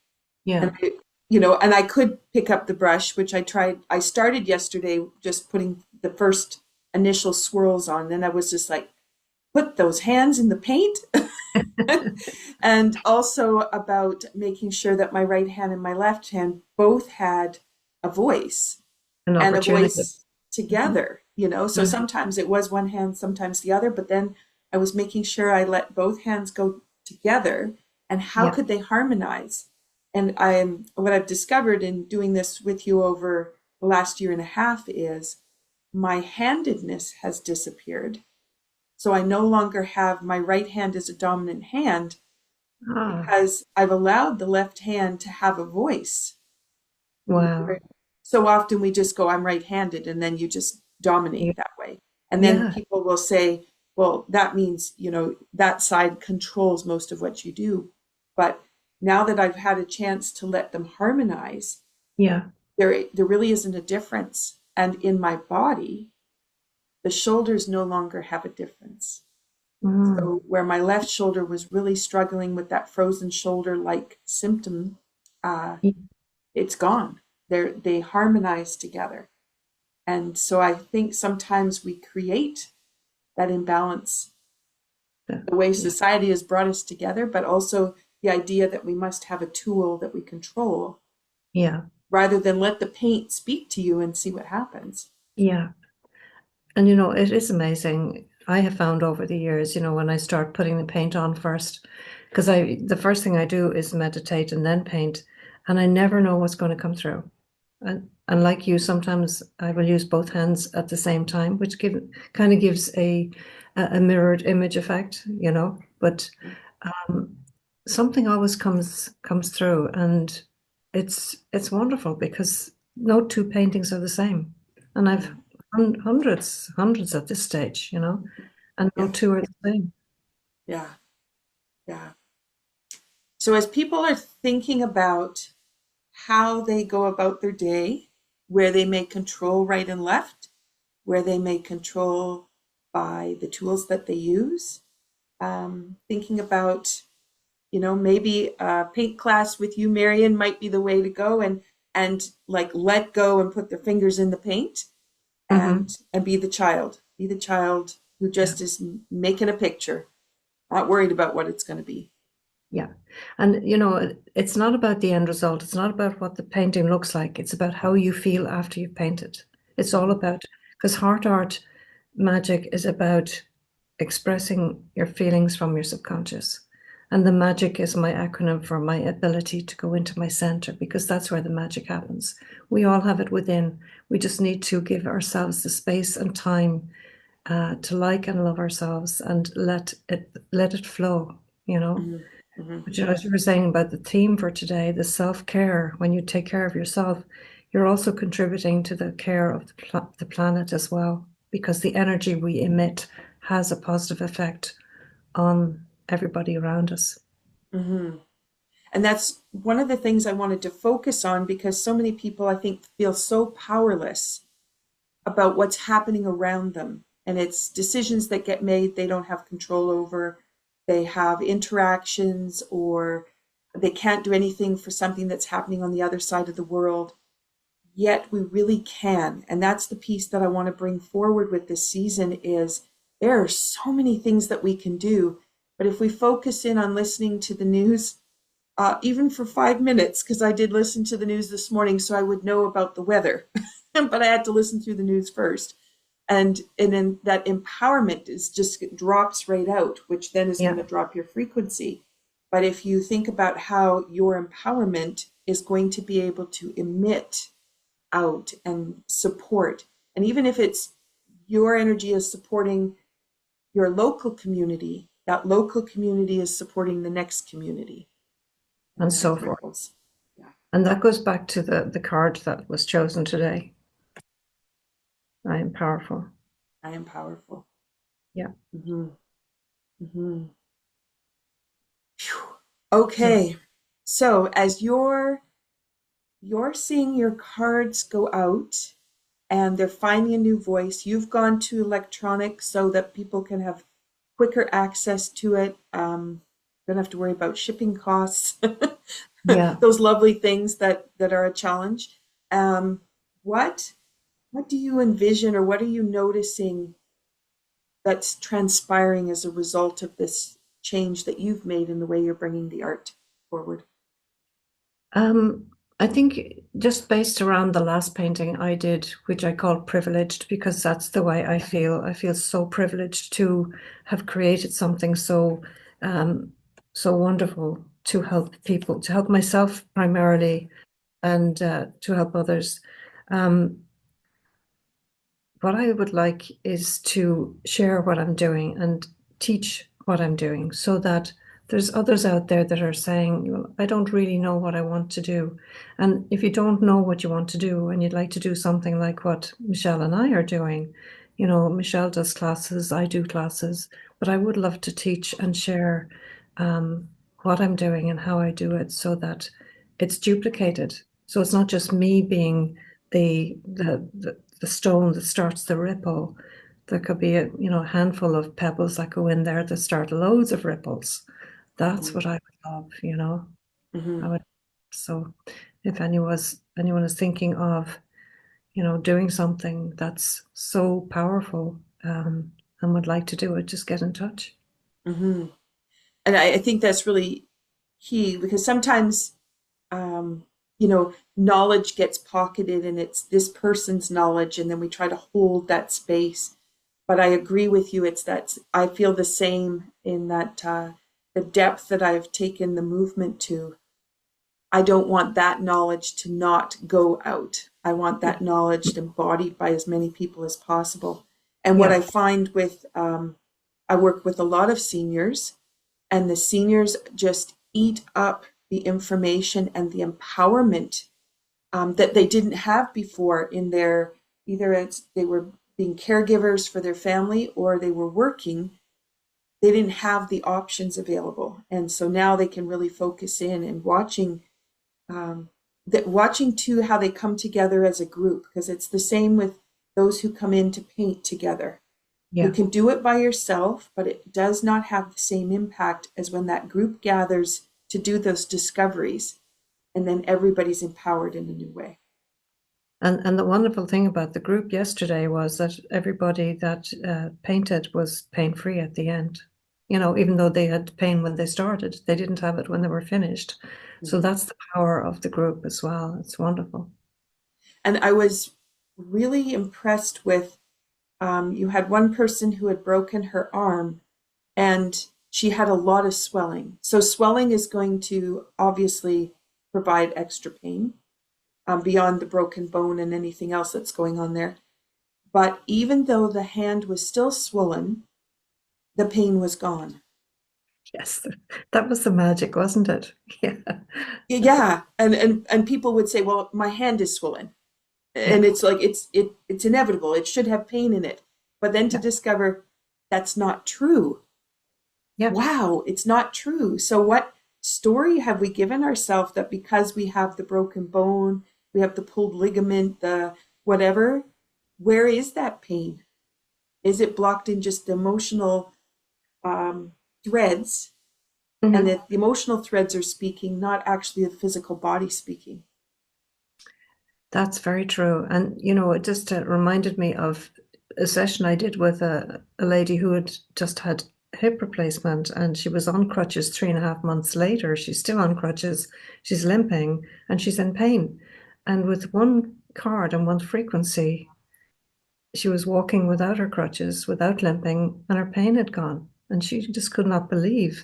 Yeah. And and I could pick up the brush, which I tried. I started yesterday just putting the first initial swirls on, then I was just like, put those hands in the paint. And also about making sure that my right hand and my left hand both had a voice An and a opportunity. voice together. So Mhm. sometimes it was one hand, sometimes the other, but then I was making sure I let both hands go together and how Yeah. could they harmonize. And what I've discovered in doing this with you over the last year and a half is my handedness has disappeared. So I no longer have my right hand as a dominant hand Ah, because I've allowed the left hand to have a voice. wow. So often we just go, I'm right-handed, and then you just Yeah. dominate that way. And then Yeah. people will say, well, that means, that side controls most of what you do. But now that I've had a chance to let them harmonize, Yeah. there really isn't a difference. And in my body, the shoulders no longer have a difference. Mm. So where my left shoulder was really struggling with that frozen shoulder like symptom, Yeah. it's gone. They harmonize together. And so I think sometimes we create that imbalance, the way Yeah. society has brought us together, but also the idea that we must have a tool that we control Yeah. rather than let the paint speak to you and see what happens. Yeah. And it is amazing. I have found over the years, when I start putting the paint on first, because the first thing I do is meditate and then paint, and I never know what's going to come through. And like you, sometimes I will use both hands at the same time, which kind of gives a mirrored image effect, But um, something always comes through, and it's wonderful because no two paintings are the same, and I've Yeah. hundreds at this stage, and no Yeah. two are the same. Yeah. Yeah. So as people are thinking about how they go about their day, where they may control right and left, where they may control by the tools that they use, thinking about, maybe a paint class with you, Marian, might be the way to go and like let go and put their fingers in the paint Hmm. and be the child who Yeah. just is making a picture, not worried about what it's going to be. Yeah. And it's not about the end result. It's not about what the painting looks like. It's about how you feel after you've painted. It's all Mhm. about, because heart art magic is about expressing your feelings from your subconscious. And the magic is my acronym for my ability to go into my center, because that's where the magic happens. We all have it within. We just need to give ourselves the space and time to like and love ourselves and let it flow, you know. Mhm. Mhm. But as you were saying about the theme for today, the self-care, when you take care of yourself, you're also contributing to the care of the planet as well, because the energy we emit has a positive effect on everybody around us. Mhm. And that's one of the things I wanted to focus on because so many people, I think, feel so powerless about what's happening around them. And it's decisions that get made they don't have control over. They have interactions or they can't do anything for something that's happening on the other side of the world. Yet we really can. And that's the piece that I want to bring forward with this season is there are so many things that we can do. But if we focus in on listening to the news, even for 5 minutes, because I did listen to the news this morning so I would know about the weather, but I had to listen through the news first. And then that empowerment is just it drops right out, which then is going Yeah. to drop your frequency. But if you think about how your empowerment is going to be able to emit out and support, and even if it's your energy is supporting your local community, that local community is supporting the next community, and And then so it forth. ripples. Yeah, And that goes back to the card that was chosen today. I am powerful. I am powerful. Yeah. Hmm. Hmm. So, Okay, so as you're seeing your cards go out and they're finding a new voice, you've gone to electronic so that people can have quicker access to it. Don't have to worry about shipping costs, yeah. those lovely things that are a challenge. Um, what what do you envision, or what are you noticing that's transpiring as a result of this change that you've made in the way you're bringing the art forward? Um, I think just based around the last painting I did, which I call privileged, because that's the way I feel. I feel so privileged to have created something um, so wonderful to help people, to help myself primarily, and to help others. Um, what I would like is to share what I'm doing and teach what I'm doing so that there's others out there that are saying, well, I don't really know what I want to do. And if you don't know what you want to do and you'd like to do something like what Michelle and I are doing, Michelle does classes, I do classes, but I would love to teach and share um, what I'm doing and how I do it so that it's duplicated. So it's not just me being the stone that starts the ripple, There could be a handful of pebbles that go in there that start loads of ripples. That's Mhm. what I would love. I Mhm. would. So if anyone is thinking of, doing something that's so powerful, and would like to do it, just get in touch. Mhm. And I think that's really key because sometimes, um, knowledge gets pocketed and it's this person's knowledge, and then we try to hold that space. But I agree with you. It's that I feel the same in that the depth that I've taken the movement to. I don't want that knowledge to not go out. I want that knowledge embodied by as many people as possible. And what Yeah. I find with, I work with a lot of seniors, and the seniors just eat up the information and the empowerment that they didn't have before in their, either it's they were being caregivers for their family or they were working. They didn't have the options available, and so now they can really focus in and um, watching too how they come together as a group, because it's the same with those who come in to paint together. You Yeah. can do it by yourself, but it does not have the same impact as when that group gathers to do those discoveries, and then everybody's empowered in a new way. And the wonderful thing about the group yesterday was that everybody that painted was pain free at the end. Even though they had pain when they started, they didn't have it when they were finished. So Mhm. that's the power of the group as well. It's wonderful. And I was really impressed with, you had one person who had broken her arm and she had a lot of swelling. So, swelling is going to obviously provide extra pain, beyond the broken bone and anything else that's going on there. But even though the hand was still swollen, the pain was gone. Yes, that was the magic, wasn't it? Yeah, Yeah, and people would say, "Well, my hand is swollen," yeah, and it's like it's inevitable. It should have pain in it, but then to yeah, discover that's not true. yeah. Wow, it's not true. So what story have we given ourselves that because we have the broken bone, we have the pulled ligament, the whatever, where is that pain? Is it blocked in just the emotional threads, and Hmm. that the emotional threads are speaking, not actually the physical body speaking? That's very true. And, it just reminded me of a session I did with a lady who had just had hip replacement and she was on crutches 3.5 months later. She's still on crutches, she's limping, and she's in pain. And with one card and one frequency, she was walking without her crutches, without limping, and her pain had gone. And she just could not believe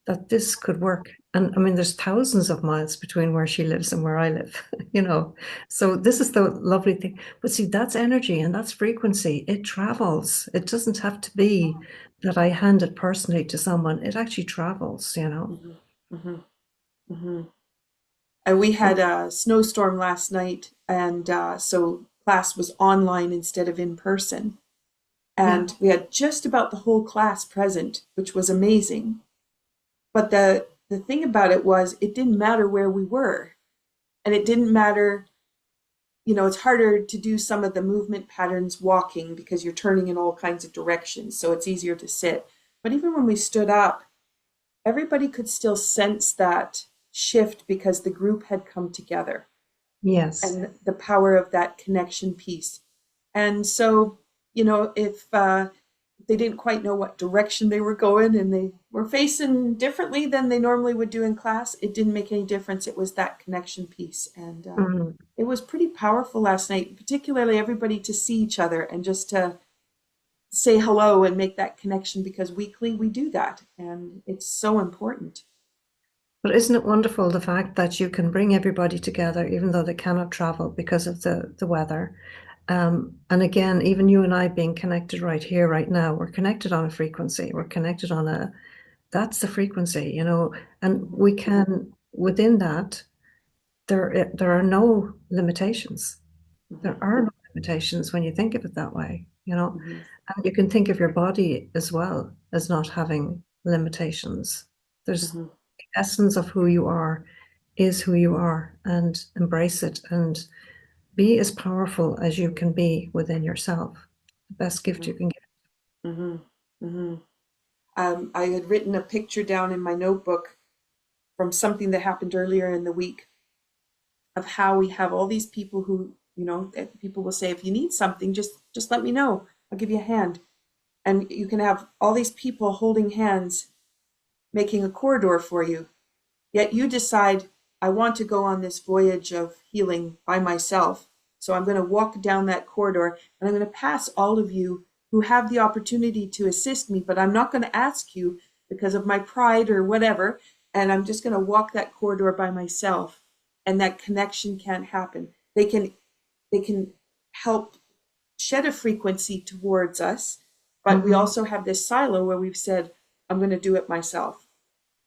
that this could work. And I mean, there's thousands of miles between where she lives and where I live, you know. So this is the lovely thing. But see, that's energy and that's frequency. It travels. It doesn't have to be that I hand it personally to someone. It actually travels. Hmm. Hmm. Hmm. And we had a snowstorm last night, and so class was online instead of in person. Yeah. And we had just about the whole class present, which was amazing. But the thing about it was it didn't matter where we were. And it didn't matter, it's harder to do some of the movement patterns walking because you're turning in all kinds of directions. So it's easier to sit. But even when we stood up, everybody could still sense that shift because the group had come together, Yes. and the power of that connection piece. And so, if they didn't quite know what direction they were going and they were facing differently than they normally would do in class, it didn't make any difference. It was that connection piece. And Mhm. it was pretty powerful last night, particularly everybody to see each other and just to say hello and make that connection, because weekly we do that. And it's so important. But isn't it wonderful the fact that you can bring everybody together, even though they cannot travel because of the weather? And again, even you and I being connected right here, right now, we're connected on a frequency. We're connected on that's the frequency. And Mhm. we can, within that, there are no limitations. There Mhm. are no limitations when you think of it that way. Mhm. And you can think of your body as well as not having limitations. There's Mhm. the essence of who you are is who you are, and embrace it and be as powerful as you can be within yourself. the best gift you can give. Mm-hmm. Mm-hmm. I had written a picture down in my notebook from something that happened earlier in the week of how we have all these people who, people will say, if you need something, just let me know. I'll give you a hand. And you can have all these people holding hands, making a corridor for you. Yet you decide, I want to go on this voyage of healing by myself. So I'm going to walk down that corridor and I'm going to pass all of you who have the opportunity to assist me, but I'm not going to ask you because of my pride or whatever. And I'm just going to walk that corridor by myself. And that connection can't happen. They can help shed a frequency towards us, but we Hmm. also have this silo where we've said, I'm going to do it myself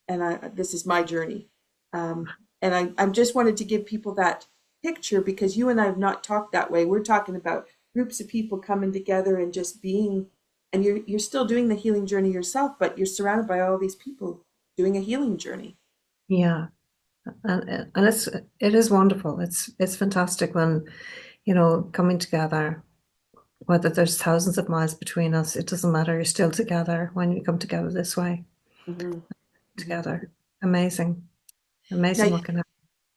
and this is my journey. And I just wanted to give people that picture because you and I have not talked that way. We're talking about groups of people coming together and just being, and you're still doing the healing journey yourself, but you're surrounded by all these people doing a healing journey. Yeah, and it is wonderful. It's fantastic when, coming together, whether there's thousands of miles between us, it doesn't matter. You're still together when you come together this way, Mm-hmm. Mm-hmm. together. Amazing. Now, Amazing what can happen.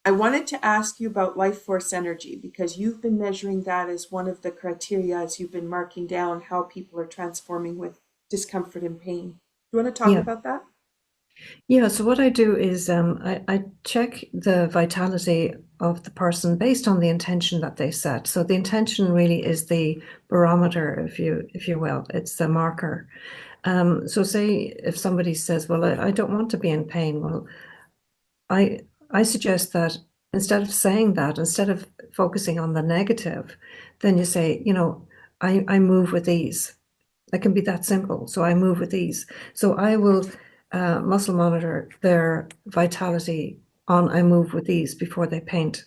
I wanted to ask you about life force energy because you've been measuring that as one of the criteria as you've been marking down how people are transforming with discomfort and pain. Do you want to talk Yeah. about that? Yeah, so what I do is I check the vitality of the person based on the intention that they set. So the intention really is the barometer, if you will. It's the marker. So say if somebody says, "Well, I don't want to be in pain," well, I I suggest that instead of saying that, instead of focusing on the negative, then you say, I move with ease. It can be that simple. So I move with ease. So I will muscle monitor their vitality on I move with ease before they paint.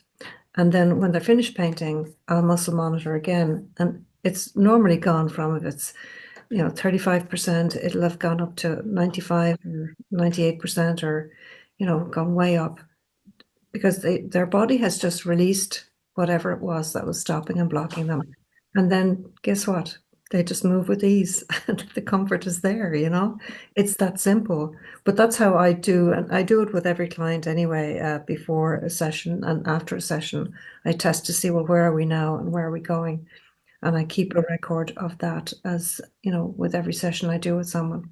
And then when they're finished painting, I'll muscle monitor again. And it's normally gone from, if it's, 35%, it'll have gone up to 95 or 98% or, gone way up because their body has just released whatever it was that was stopping and blocking them. And then guess what? They just move with ease. The comfort is there, It's that simple. But that's how I do, and I do it with every client anyway, before a session and after a session. I test to see, well, where are we now and where are we going? And I keep a record of that as, with every session I do with someone.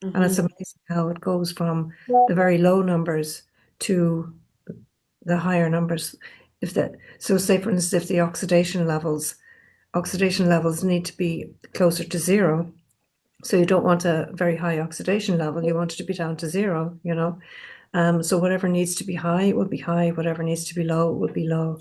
And it's Mm-hmm. amazing how it goes from the very low numbers to the higher numbers. So say for instance, if the oxidation levels need to be closer to zero. So you don't want a very high oxidation level. You want it to be down to zero. So whatever needs to be high will be high. Whatever needs to be low will be low.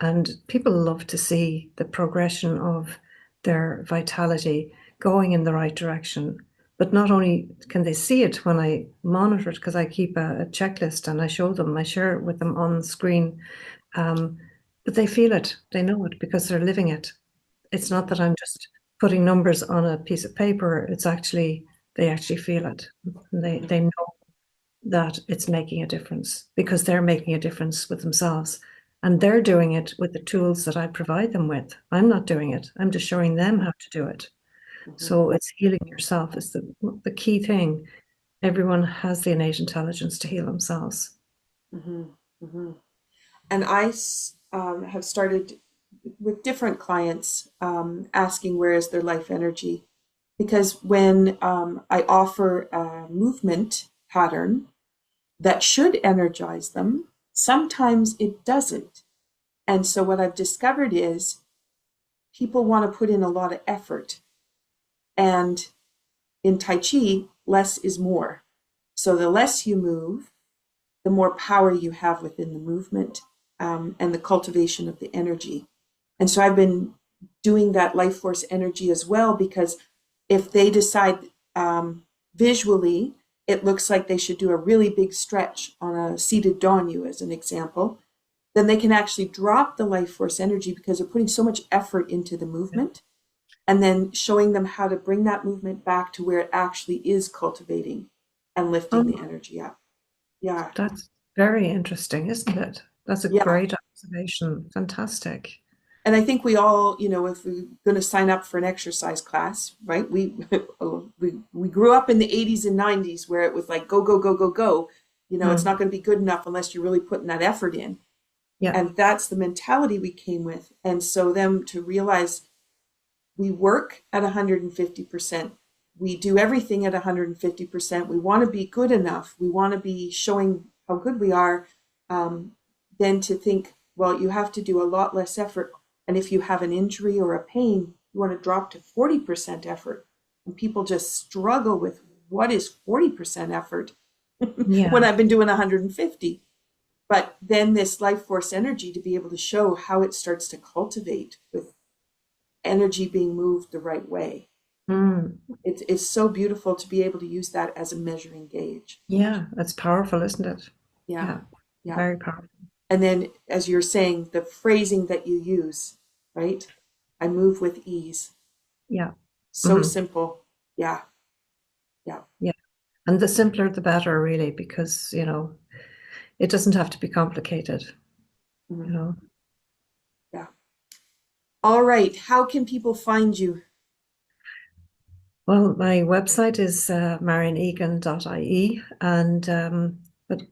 And people love to see the progression of their vitality going in the right direction. But not only can they see it when I monitor it, because I keep a checklist and I show them, I share it with them on the screen, um, but they feel it, they know it because they're living it. It's not that I'm just putting numbers on a piece of paper, they actually feel it. And they know that it's making a difference because they're making a difference with themselves. And they're doing it with the tools that I provide them with. I'm not doing it. I'm just showing them how to do it. Mm-hmm. So it's healing yourself is the key thing. Everyone has the innate intelligence to heal themselves. Mm-hmm. Mm-hmm. And I have started with different clients asking where is their life energy. Because when I offer a movement pattern that should energize them, sometimes it doesn't. And so what I've discovered is people want to put in a lot of effort. And in Tai Chi, less is more. So the less you move, the more power you have within the movement and the cultivation of the energy. And so I've been doing that life force energy as well because if they decide visually, it looks like they should do a really big stretch on a seated Danyu, as an example, then they can actually drop the life force energy because they're putting so much effort into the movement and then showing them how to bring that movement back to where it actually is cultivating and lifting the Oh, energy up. Yeah. that's very interesting, isn't it? That's a Yeah. great observation. Fantastic. And I think we all, if we're going to sign up for an exercise class, right? We grew up in the 80s and 90s where it was like go, go, go, go, go. It's Mm. not going to be good enough unless you're really putting that effort in. Yeah. And that's the mentality we came with. And so them to realize we work at 150%. We do everything at 150%. We want to be good enough. We want to be showing how good we are. Then to think, well, you have to do a lot less effort. And if you have an injury or a pain, you want to drop to 40% effort. And people just struggle with what is 40% effort when Yeah. I've been doing 150. But then this life force energy to be able to show how it starts to cultivate with energy being moved the right way. Mm. It's so beautiful to be able to use that as a measuring gauge. Yeah. That's powerful, isn't it? Yeah, Yeah. yeah. Very powerful. And then, as you're saying, the phrasing that you use, right? I move with ease. Yeah. So Hmm. simple. Yeah, yeah. Yeah. And the simpler, the better, really, because, it doesn't have to be complicated, you Mhm. know. Yeah. All right. How can people find you? Well, my website is marianegan.ie, and but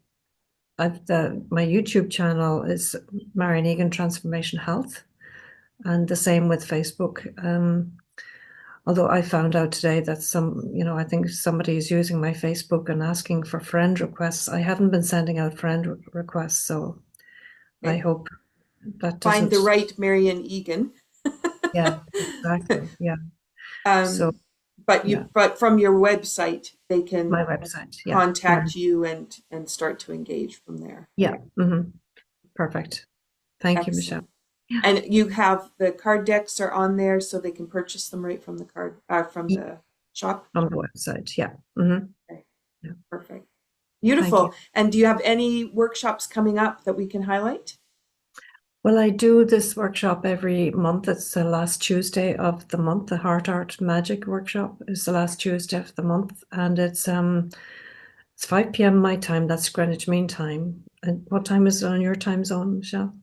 my YouTube channel is Marian Egan Transformation Health, and the same with Facebook. Although I found out today that I think somebody is using my Facebook and asking for friend requests. I haven't been sending out friend requests, so I Okay. hope that Find the doesn't. right Marian Egan. Yeah, exactly. Yeah. So um, but yeah, from your website, they my can website. Yeah, contact you and start to engage from there. yeah. Perfect. Thank you, Michelle. Excellent. Yeah, And you have the card decks are on there so they can purchase them right from the from yeah, the shop. on the website. Yeah. Okay, Yeah. perfect. Thank you. Beautiful. And do you have any workshops coming up that we can highlight? Well, I do this workshop every month. It's the last Tuesday of the month. The Heart Art Magic workshop is the last Tuesday of the month, and it's 5 p.m. my time. That's Greenwich Mean Time. And what time is it on your time zone, Michelle?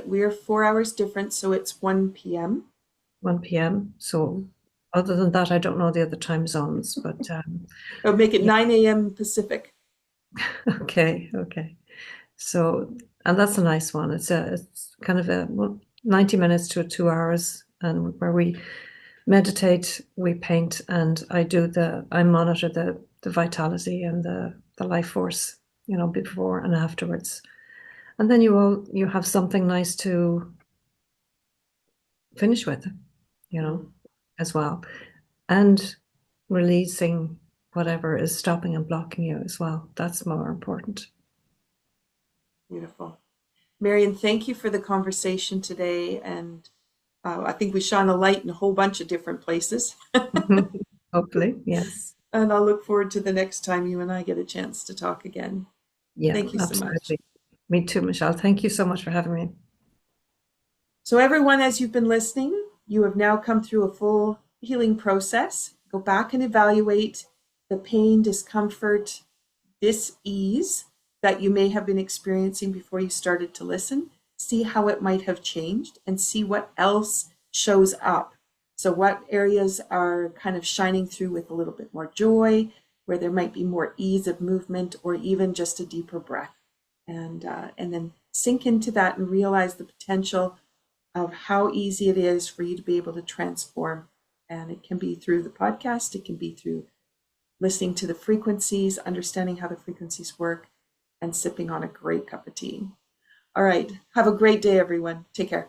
We're 4 hours different, so it's 1 p.m. 1 p.m. So other than that, I don't know the other time zones, but It'll make it yeah. 9 a.m. Pacific. Okay, okay. So, and that's a nice one. It's kind of 90 minutes to 2 hours, and where we meditate, we paint, and I monitor the vitality and the life force, before and afterwards. And then you have something nice to finish with, you know, Mhm. as well. And releasing whatever is stopping and blocking you as well. That's more important. Beautiful. Marian, thank you for the conversation today. And I think we shone a light in a whole bunch of different places. Hopefully, yes. And I'll look forward to the next time you and I get a chance to talk again. Yeah, Thank you so much. absolutely. Me too, Michelle. Thank you so much for having me. So, everyone, as you've been listening, you have now come through a full healing process. Go back and evaluate the pain, discomfort, dis-ease that you may have been experiencing before you started to listen. See how it might have changed and see what else shows up. So, what areas are kind of shining through with a little bit more joy, where there might be more ease of movement or even just a deeper breath. And then sink into that and realize the potential of how easy it is for you to be able to transform. And it can be through the podcast, it can be through listening to the frequencies, understanding how the frequencies work, and sipping on a great cup of tea. All right. Have a great day, everyone. Take care.